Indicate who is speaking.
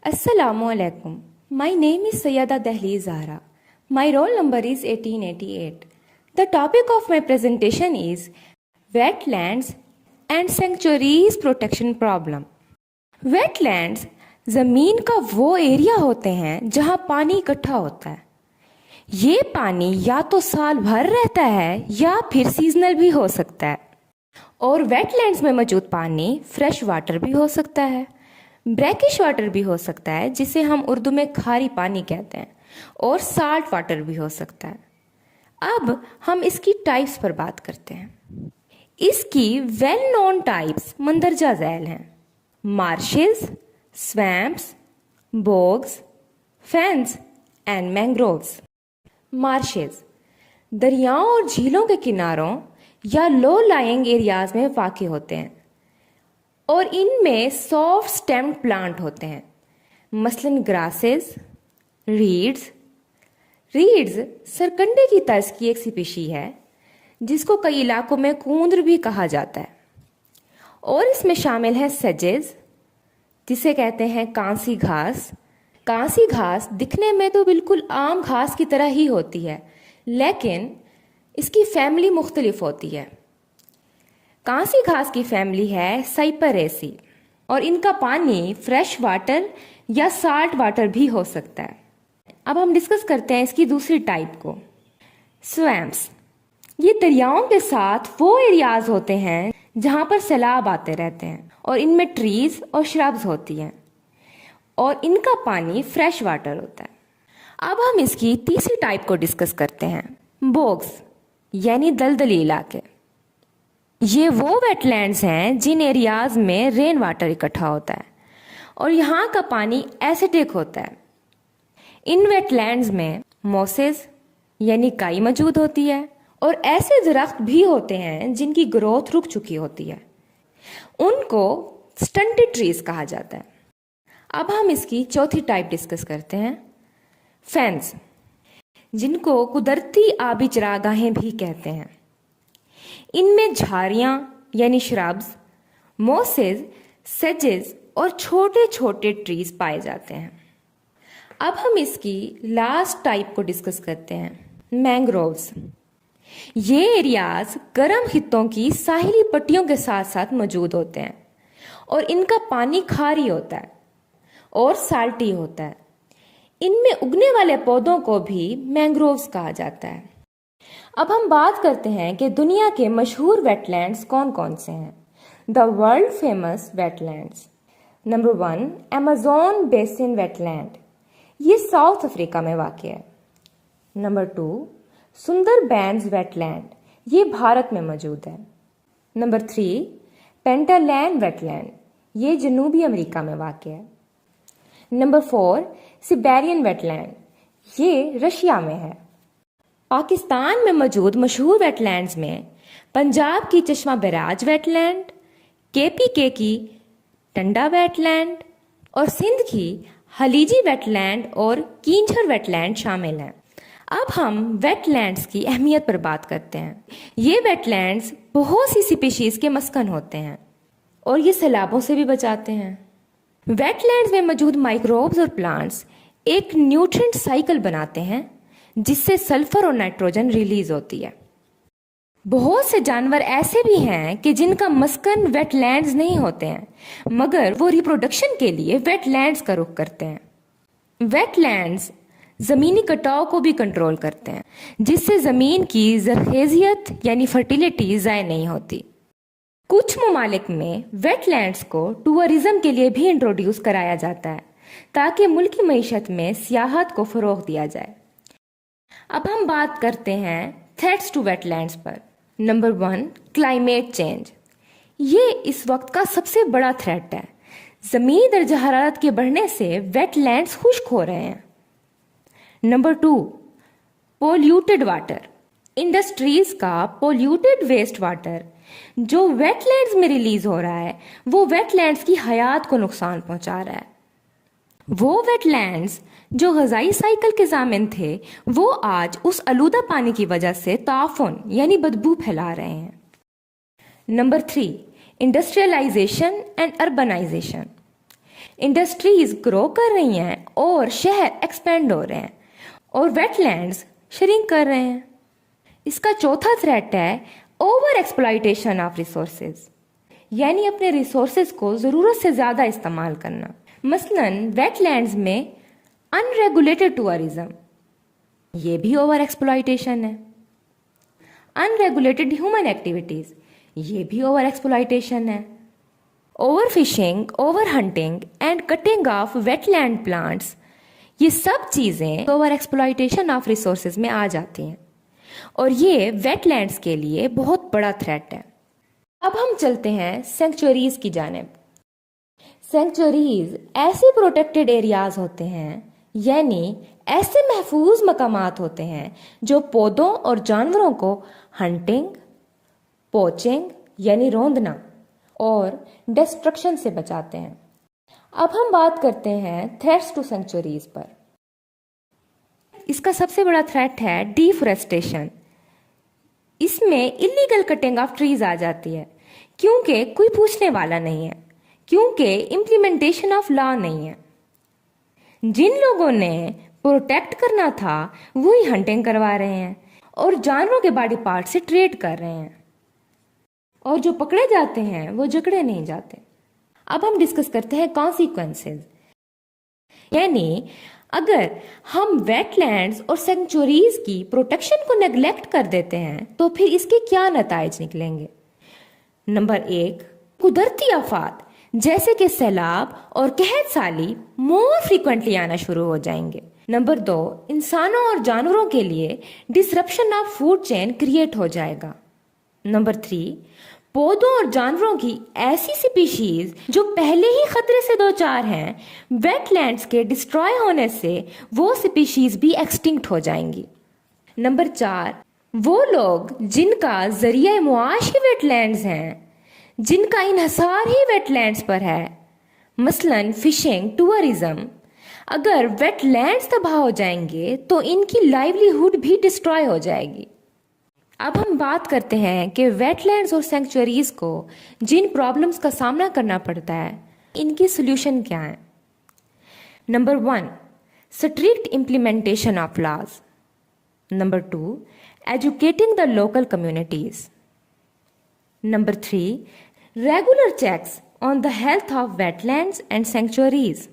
Speaker 1: Assalamu alaikum. My name is Sayyada Dahli Zahra. My roll number is 1888. The topic of my presentation is Wetlands and Sanctuaries Protection Problem. Wetlands ज़मीन का वो area होते हैं जहाँ पानी इकट्ठा होता है. ये पानी या तो साल भर रहता है या फिर सीजनल भी हो सकता है. और वेटलैंड्स में मौजूद पानी फ्रेश वाटर भी हो सकता है, ब्रैकिश वाटर भी हो सकता है जिसे हम उर्दू में खारी पानी कहते हैं, और साल्ट वाटर भी हो सकता है. अब हम इसकी टाइप्स पर बात करते हैं. इसकी वेल नोन टाइप्स मंदरजा झैल हैं: marshes, swamps, bogs, fens and mangroves. Marshes दरियाओं और झीलों के किनारों या लो लाइंग एरियाज में वाक़ होते हैं और इनमें सॉफ्ट स्टेम्ड प्लांट होते हैं, मसलन ग्रासेस, रीड्स. रीड्स सरकंडे की तर्ज की एक स्पीशी है जिसको कई इलाकों में कूंद्र भी कहा जाता है. और इसमें शामिल है सेजेस, जिसे कहते हैं कांसी घास. कांसी घास दिखने में तो बिल्कुल आम घास की तरह ही होती है, लेकिन इसकी फैमिली मुख्तलिफ होती है. कांसी घास की फैमिली है साइपरेसी और इनका पानी फ्रेश वाटर या साल्ट वाटर भी हो सकता है. अब हम डिस्कस करते हैं इसकी दूसरी टाइप को, स्वैम्प्स. ये दरियाओं के साथ वो एरियाज होते हैं जहाँ पर सैलाब आते रहते हैं और इनमें ट्रीज और श्रब्स होती हैं और इनका पानी फ्रेश वाटर होता है. अब हम इसकी तीसरी टाइप को डिस्कस करते हैं, बोग्स यानी दलदली इलाके. ये वो वेटलैंड्स हैं जिन एरियाज में रेन वाटर इकट्ठा होता है और यहाँ का पानी एसिडिक होता है. इन वेटलैंड्स में मोसेस यानी काई मौजूद होती है और ऐसे दरख्त भी होते हैं जिनकी ग्रोथ रुक चुकी होती है. उनको स्टंटेड ट्रीज कहा जाता है. अब हम इसकी चौथी टाइप डिस्कस करते हैं, फेंस, जिनको कुदरती आबी चरागाहें भी कहते हैं. इनमें झाड़ियाँ यानी श्रब्स, मोसेस, सेजेस और छोटे छोटे ट्रीज पाए जाते हैं. अब हम इसकी लास्ट टाइप को डिस्कस करते हैं, मैंग्रोव्स. ये एरियाज गर्म खित्तों की साहिली पट्टियों के साथ साथ मौजूद होते हैं और इनका पानी खारी होता है और साल्टी होता है. इनमें उगने वाले पौधों को भी मैंग्रोव्स कहा जाता है. अब हम बात करते हैं कि दुनिया के मशहूर वेटलैंड्स कौन कौन से हैं. The world famous wetlands. Number 1, Amazon basin wetland, ये साउथ अफ्रीका में वाक़ है. नंबर 2, सुंदरबैंस वेटलैंड, ये भारत में मौजूद है. नंबर 3, पेंटालैंड वेटलैंड, ये जनूबी अमेरिका में वाक़ है. नंबर 4, सिबेरियन वेटलैंड, ये रशिया में है. पाकिस्तान में मौजूद मशहूर वेटलैंड्स में पंजाब की चश्मा बैराज वेटलैंड, KPK की टंडा वेटलैंड और सिंध की हलीजी वेटलैंड और कींझर वेटलैंड शामिल हैं. अब हम वेटलैंड्स की अहमियत पर बात करते हैं. ये वेटलैंड्स बहुत सी स्पीशीज के मस्कन होते हैं और ये सैलाबों से भी बचाते हैं. वेटलैंड्स में मौजूद माइक्रोब्स और प्लांट्स एक न्यूट्रिएंट साइकिल बनाते हैं जिससे सल्फर और नाइट्रोजन रिलीज होती है. बहुत से जानवर ऐसे भी हैं कि जिनका मस्कन वेटलैंड्स नहीं होते हैं, मगर वो रिप्रोडक्शन के लिए वेटलैंड्स का रुख करते हैं. वेटलैंड्स ज़मीनी कटाव को भी कंट्रोल करते हैं जिससे ज़मीन की ज़रखेज़ियत यानी फर्टिलिटी ज़ाय नहीं होती. कुछ ममालिक में वेटलैंड्स को टूरिज्म के लिए भी इंट्रोड्यूस कराया जाता है ताकि मुल्की मईशत में सियाहत को फ़रोग़ दिया जाए. अब हम बात करते हैं थ्रेट्स टू वेटलैंड्स पर. Number 1, climate change. ये इस वक्त का सबसे बड़ा थ्रेट है. ज़मीनी दर्जा हरारत के बढ़ने से वेटलैंड्स खुश्क हो रहे हैं. Number 2, polluted water. इंडस्ट्रीज का पोल्यूटेड वेस्ट वाटर जो वेटलैंड्स में रिलीज हो रहा है वो वेटलैंड्स की हयात को नुकसान पहुंचा रहा है. वो वेटलैंड्स जो ग़ज़ाई साइकिल के ज़ामिन थे वो आज उस आलूदा पानी की वजह से ताफुन यानी बदबू फैला रहे हैं. Number 3, industrialisation and urbanisation. Industries grow کر رہی ہیں اور شہر ایکسپینڈ ہو رہے ہیں اور ویٹ لینڈز شرنک کر رہے ہیں۔ اس کا چوتھا تھریٹ ہے اوور ایکسپلائٹیشن آف ریسورسز، یعنی اپنے ریسورسز کو ضرورت سے زیادہ استعمال کرنا۔ مثلاً ویٹ لینڈز میں ان ریگولیٹڈ ٹورزم، یہ بھی اوور ایکسپلائٹیشن ہے۔ ان ریگولیٹڈ ہیومن ایکٹیویٹیز، یہ بھی اوور ایکسپلائٹیشن ہے۔ Over fishing, over hunting and cutting of wetland plants, یہ سب چیزیں اوور ایکسپلائٹیشن آف ریسورسز میں آ جاتی ہیں اور یہ ویٹ لینڈز کے لیے بہت بڑا تھریٹ ہے۔ اب ہم چلتے ہیں سینکچوریز کی جانب۔ سینکچوریز ایسے پروٹیکٹڈ ایریاز ہوتے ہیں، یعنی ایسے محفوظ مقامات ہوتے ہیں جو پودوں اور جانوروں کو ہنٹنگ، پوچنگ یعنی روندنا اور ڈسٹرکشن سے بچاتے ہیں۔ اب ہم بات کرتے ہیں تھریٹس ٹو سینکچوریز پر۔ اس کا سب سے بڑا تھریٹ ہے ڈیفورسٹیشن۔ اس میں اللیگل کٹنگ آف ٹریز آ جاتی ہے کیونکہ کوئی پوچھنے والا نہیں ہے، کیونکہ امپلیمنٹیشن آف لا نہیں ہے۔ جن لوگوں نے پروٹیکٹ کرنا تھا وہی ہنٹنگ کروا رہے ہیں اور جانوروں کے باڈی پارٹ سے ٹریڈ کر رہے ہیں، اور جو پکڑے جاتے ہیں وہ جکڑے نہیں جاتے۔ اب ہم ڈسکس کرتے ہیں کانسیکوینسز، یعنی اگر ہم ویٹ لینڈز اور سینکچوریز کی پروٹیکشن کو نیگلیکٹ کر دیتے ہیں تو پھر اس کے کیا نتائج نکلیں گے۔ نمبر 1، قدرتی آفات جیسے کہ سیلاب اور قحط سالی مور فریکوینٹلی آنا شروع ہو جائیں گے۔ نمبر 2، انسانوں اور جانوروں کے لیے disruption of food chain create ہو جائے گا۔ نمبر 3، پودوں اور جانوروں کی ایسی سپیشیز جو پہلے ہی خطرے سے دوچار ہیں، ویٹ لینڈز کے ڈسٹروائے ہونے سے وہ سپیشیز بھی ایکسٹنکٹ ہو جائیں گی۔ نمبر 4، وہ لوگ جن کا ذریعہ معاش ہی ویٹ لینڈز ہیں، جن کا انحصار ہی ویٹ لینڈز پر ہے، مثلاً فشنگ، ٹورزم، اگر ویٹ لینڈز تباہ ہو جائیں گے تو ان کی لائیولی ہوڈ بھی ڈسٹروائے ہو جائے گی۔ اب ہم بات کرتے ہیں کہ ویٹ لینڈز اور سینکچوریز کو جن پرابلمز کا سامنا کرنا پڑتا ہے ان کی سولوشن کیا ہیں۔ Number 1، strict implementation of laws. Number 2، educating the local communities. Number 3، regular checks on the health of wetlands and سینکچوریز۔